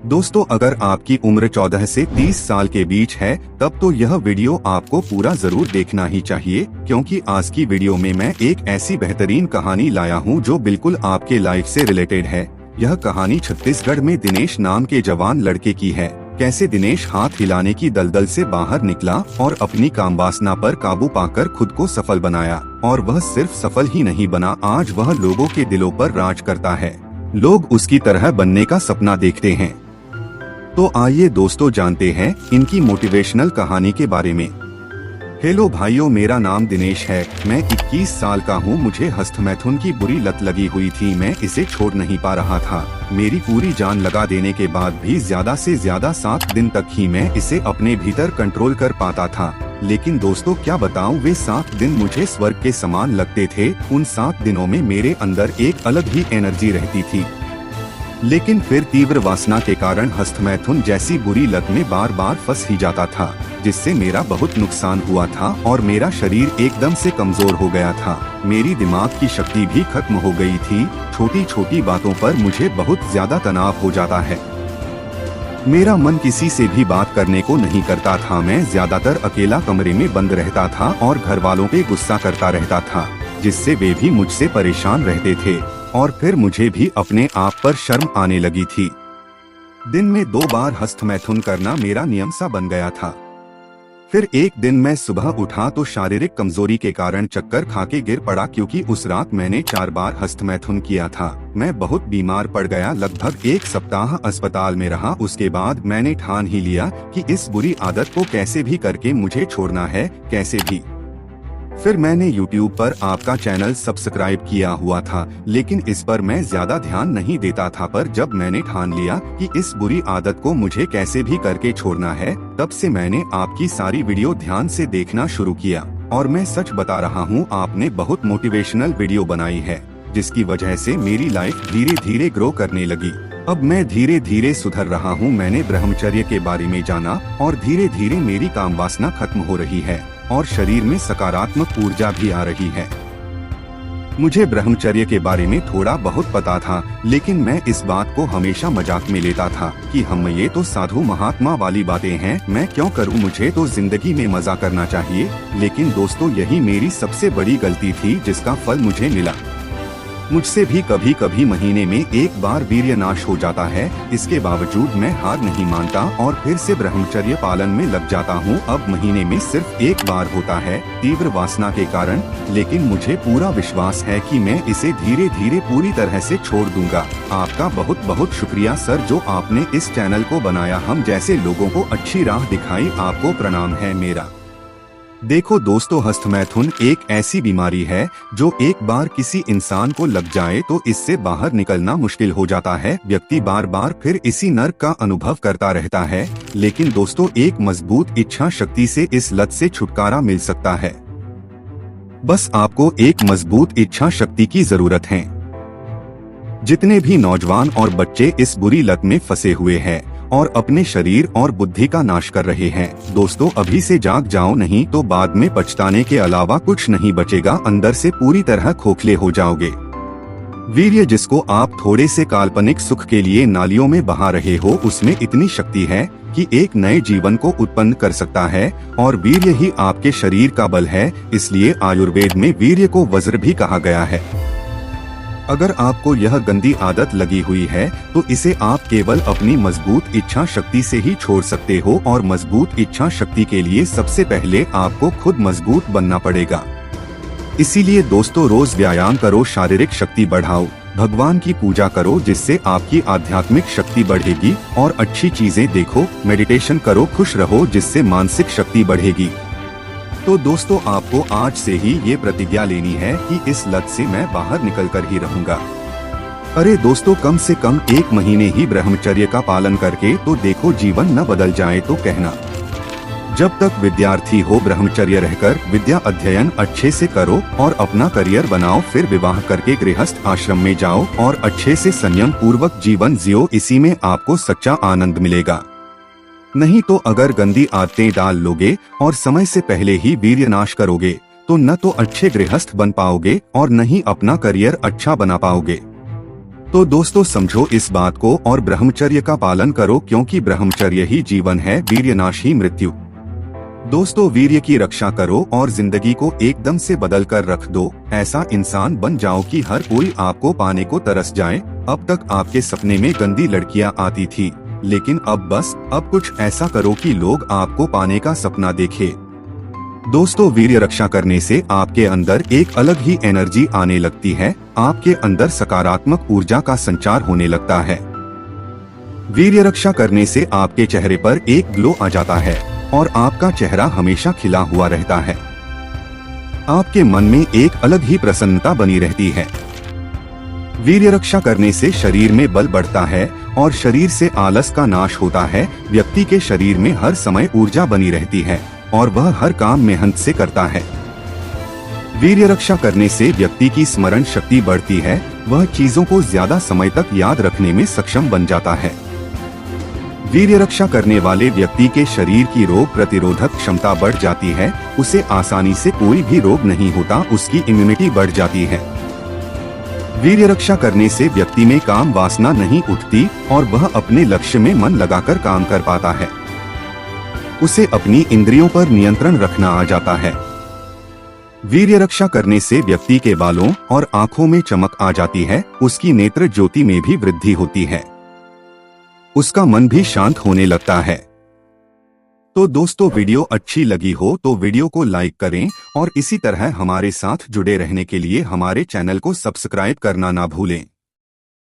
दोस्तों, अगर आपकी उम्र 14 से 30 साल के बीच है तब तो यह वीडियो आपको पूरा जरूर देखना ही चाहिए, क्योंकि आज की वीडियो में मैं एक ऐसी बेहतरीन कहानी लाया हूं जो बिल्कुल आपके लाइफ से रिलेटेड है। यह कहानी छत्तीसगढ़ में दिनेश नाम के जवान लड़के की है। कैसे दिनेश हाथ हिलाने की दलदल से बाहर निकला और अपनी कामवासना पर काबू पाकर खुद को सफल बनाया। और वह सिर्फ सफल ही नहीं बना, आज वह लोगों के दिलों पर राज करता है। लोग उसकी तरह बनने का सपना देखते हैं। तो आइए दोस्तों, जानते हैं इनकी मोटिवेशनल कहानी के बारे में। हेलो भाइयों, मेरा नाम दिनेश है। मैं 21 साल का हूँ। मुझे हस्तमैथुन की बुरी लत लगी हुई थी। मैं इसे छोड़ नहीं पा रहा था। मेरी पूरी जान लगा देने के बाद भी ज्यादा से ज्यादा 7 दिन तक ही मैं इसे अपने भीतर कंट्रोल कर पाता था। लेकिन दोस्तों, क्या बताऊं, वे 7 दिन मुझे स्वर्ग के समान लगते थे। उन 7 दिनों में मेरे अंदर एक अलग ही एनर्जी रहती थी। लेकिन फिर तीव्र वासना के कारण हस्तमैथुन जैसी बुरी लत में बार बार फंस ही जाता था, जिससे मेरा बहुत नुकसान हुआ था और मेरा शरीर एकदम से कमजोर हो गया था। मेरी दिमाग की शक्ति भी खत्म हो गई थी। छोटी छोटी बातों पर मुझे बहुत ज्यादा तनाव हो जाता है। मेरा मन किसी से भी बात करने को नहीं करता था। मैं ज्यादातर अकेला कमरे में बंद रहता था और घर वालों पे गुस्सा करता रहता था, जिससे वे भी मुझसे परेशान रहते थे। और फिर मुझे भी अपने आप पर शर्म आने लगी थी। दिन में 2 बार हस्तमैथुन करना मेरा नियम सा बन गया था। फिर एक दिन मैं सुबह उठा तो शारीरिक कमजोरी के कारण चक्कर खाके गिर पड़ा, क्योंकि उस रात मैंने 4 बार हस्तमैथुन किया था। मैं बहुत बीमार पड़ गया। लगभग 1 सप्ताह अस्पताल में रहा। उसके बाद मैंने ठान ही लिया कि इस बुरी आदत को कैसे भी करके मुझे छोड़ना है, कैसे भी। फिर मैंने YouTube पर आपका चैनल सब्सक्राइब किया हुआ था, लेकिन इस पर मैं ज्यादा ध्यान नहीं देता था। पर जब मैंने ठान लिया कि इस बुरी आदत को मुझे कैसे भी करके छोड़ना है, तब से मैंने आपकी सारी वीडियो ध्यान से देखना शुरू किया। और मैं सच बता रहा हूँ, आपने बहुत मोटिवेशनल वीडियो बनाई है, जिसकी वजह से मेरी लाइफ धीरे धीरे ग्रो करने लगी। अब मैं धीरे धीरे सुधर रहा हूँ। मैंने ब्रह्मचर्य के बारे में जाना और धीरे धीरे मेरी कामवासना खत्म हो रही है और शरीर में सकारात्मक ऊर्जा भी आ रही है। मुझे ब्रह्मचर्य के बारे में थोड़ा बहुत पता था, लेकिन मैं इस बात को हमेशा मजाक में लेता था कि हम ये तो साधु महात्मा वाली बातें हैं, मैं क्यों करूं, मुझे तो जिंदगी में मजा करना चाहिए। लेकिन दोस्तों, यही मेरी सबसे बड़ी गलती थी, जिसका फल मुझे मिला। मुझसे भी कभी कभी महीने में 1 बार वीर्य नाश हो जाता है। इसके बावजूद मैं हार नहीं मानता और फिर से ब्रह्मचर्य पालन में लग जाता हूँ। अब महीने में सिर्फ 1 बार होता है, तीव्र वासना के कारण। लेकिन मुझे पूरा विश्वास है कि मैं इसे धीरे धीरे पूरी तरह से छोड़ दूंगा। आपका बहुत बहुत शुक्रिया सर, जो आपने इस चैनल को बनाया, हम जैसे लोगों को अच्छी राह दिखाई। आपको प्रणाम है मेरा। देखो दोस्तों, हस्तमैथुन एक ऐसी बीमारी है जो एक बार किसी इंसान को लग जाए तो इससे बाहर निकलना मुश्किल हो जाता है। व्यक्ति बार बार फिर इसी नर्क का अनुभव करता रहता है। लेकिन दोस्तों, एक मजबूत इच्छा शक्ति से इस लत से छुटकारा मिल सकता है। बस आपको एक मजबूत इच्छा शक्ति की जरूरत है। जितने भी नौजवान और बच्चे इस बुरी लत में फंसे हुए हैं और अपने शरीर और बुद्धि का नाश कर रहे हैं, दोस्तों अभी से जाग जाओ, नहीं तो बाद में पछताने के अलावा कुछ नहीं बचेगा। अंदर से पूरी तरह खोखले हो जाओगे। वीर्य, जिसको आप थोड़े से काल्पनिक सुख के लिए नालियों में बहा रहे हो, उसमें इतनी शक्ति है कि एक नए जीवन को उत्पन्न कर सकता है। और वीर्य ही आपके शरीर का बल है। इसलिए आयुर्वेद में वीर्य को वज्र भी कहा गया है। अगर आपको यह गंदी आदत लगी हुई है तो इसे आप केवल अपनी मजबूत इच्छा शक्ति से ही छोड़ सकते हो। और मजबूत इच्छा शक्ति के लिए सबसे पहले आपको खुद मजबूत बनना पड़ेगा। इसीलिए दोस्तों, रोज व्यायाम करो, शारीरिक शक्ति बढ़ाओ, भगवान की पूजा करो, जिससे आपकी आध्यात्मिक शक्ति बढ़ेगी। और अच्छी चीजें देखो, मेडिटेशन करो, खुश रहो, जिससे मानसिक शक्ति बढ़ेगी। तो दोस्तों, आपको आज से ही ये प्रतिज्ञा लेनी है कि इस लत से मैं बाहर निकल कर ही रहूंगा। अरे दोस्तों, कम से कम 1 महीने ही ब्रह्मचर्य का पालन करके तो देखो, जीवन न बदल जाए तो कहना। जब तक विद्यार्थी हो, ब्रह्मचर्य रहकर विद्या अध्ययन अच्छे से करो और अपना करियर बनाओ। फिर विवाह करके गृहस्थ आश्रम में जाओ और अच्छे से संयम पूर्वक जीवन जियो। इसी में आपको सच्चा आनंद मिलेगा। नहीं तो अगर गंदी आदतें डाल लोगे और समय से पहले ही वीर्य नाश करोगे तो न तो अच्छे गृहस्थ बन पाओगे और न ही अपना करियर अच्छा बना पाओगे। तो दोस्तों समझो इस बात को और ब्रह्मचर्य का पालन करो, क्योंकि ब्रह्मचर्य ही जीवन है, वीर्यनाश ही मृत्यु। दोस्तों वीर्य की रक्षा करो और जिंदगी को एकदम से बदल कर रख दो। ऐसा इंसान बन जाओ कि हर कोई आपको पाने को तरस जाए। अब तक आपके सपने में गंदी लड़कियां आती थी, लेकिन अब कुछ ऐसा करो कि लोग आपको पाने का सपना देखे। दोस्तों वीर्य रक्षा करने से आपके अंदर एक अलग ही एनर्जी आने लगती है, आपके अंदर सकारात्मक ऊर्जा का संचार होने लगता है। वीर्य रक्षा करने से आपके चेहरे पर एक ग्लो आ जाता है और आपका चेहरा हमेशा खिला हुआ रहता है। आपके मन में एक अलग ही प्रसन्नता बनी रहती है। वीर्य रक्षा करने से शरीर में बल बढ़ता है और शरीर से आलस का नाश होता है। व्यक्ति के शरीर में हर समय ऊर्जा बनी रहती है और वह हर काम मेहनत से करता है। वीर्य रक्षा करने से व्यक्ति की स्मरण शक्ति बढ़ती है, वह चीजों को ज्यादा समय तक याद रखने में सक्षम बन जाता है। वीर्य रक्षा करने वाले व्यक्ति के शरीर की रोग प्रतिरोधक क्षमता बढ़ जाती है, उसे आसानी से कोई भी रोग नहीं होता, उसकी इम्यूनिटी बढ़ जाती है। वीर्य रक्षा करने से व्यक्ति में काम वासना नहीं उठती और वह अपने लक्ष्य में मन लगाकर काम कर पाता है। उसे अपनी इंद्रियों पर नियंत्रण रखना आ जाता है। वीर्य रक्षा करने से व्यक्ति के बालों और आंखों में चमक आ जाती है, उसकी नेत्र ज्योति में भी वृद्धि होती है, उसका मन भी शांत होने लगता है। तो दोस्तों वीडियो अच्छी लगी हो तो वीडियो को लाइक करें और इसी तरह हमारे साथ जुड़े रहने के लिए हमारे चैनल को सब्सक्राइब करना ना भूलें।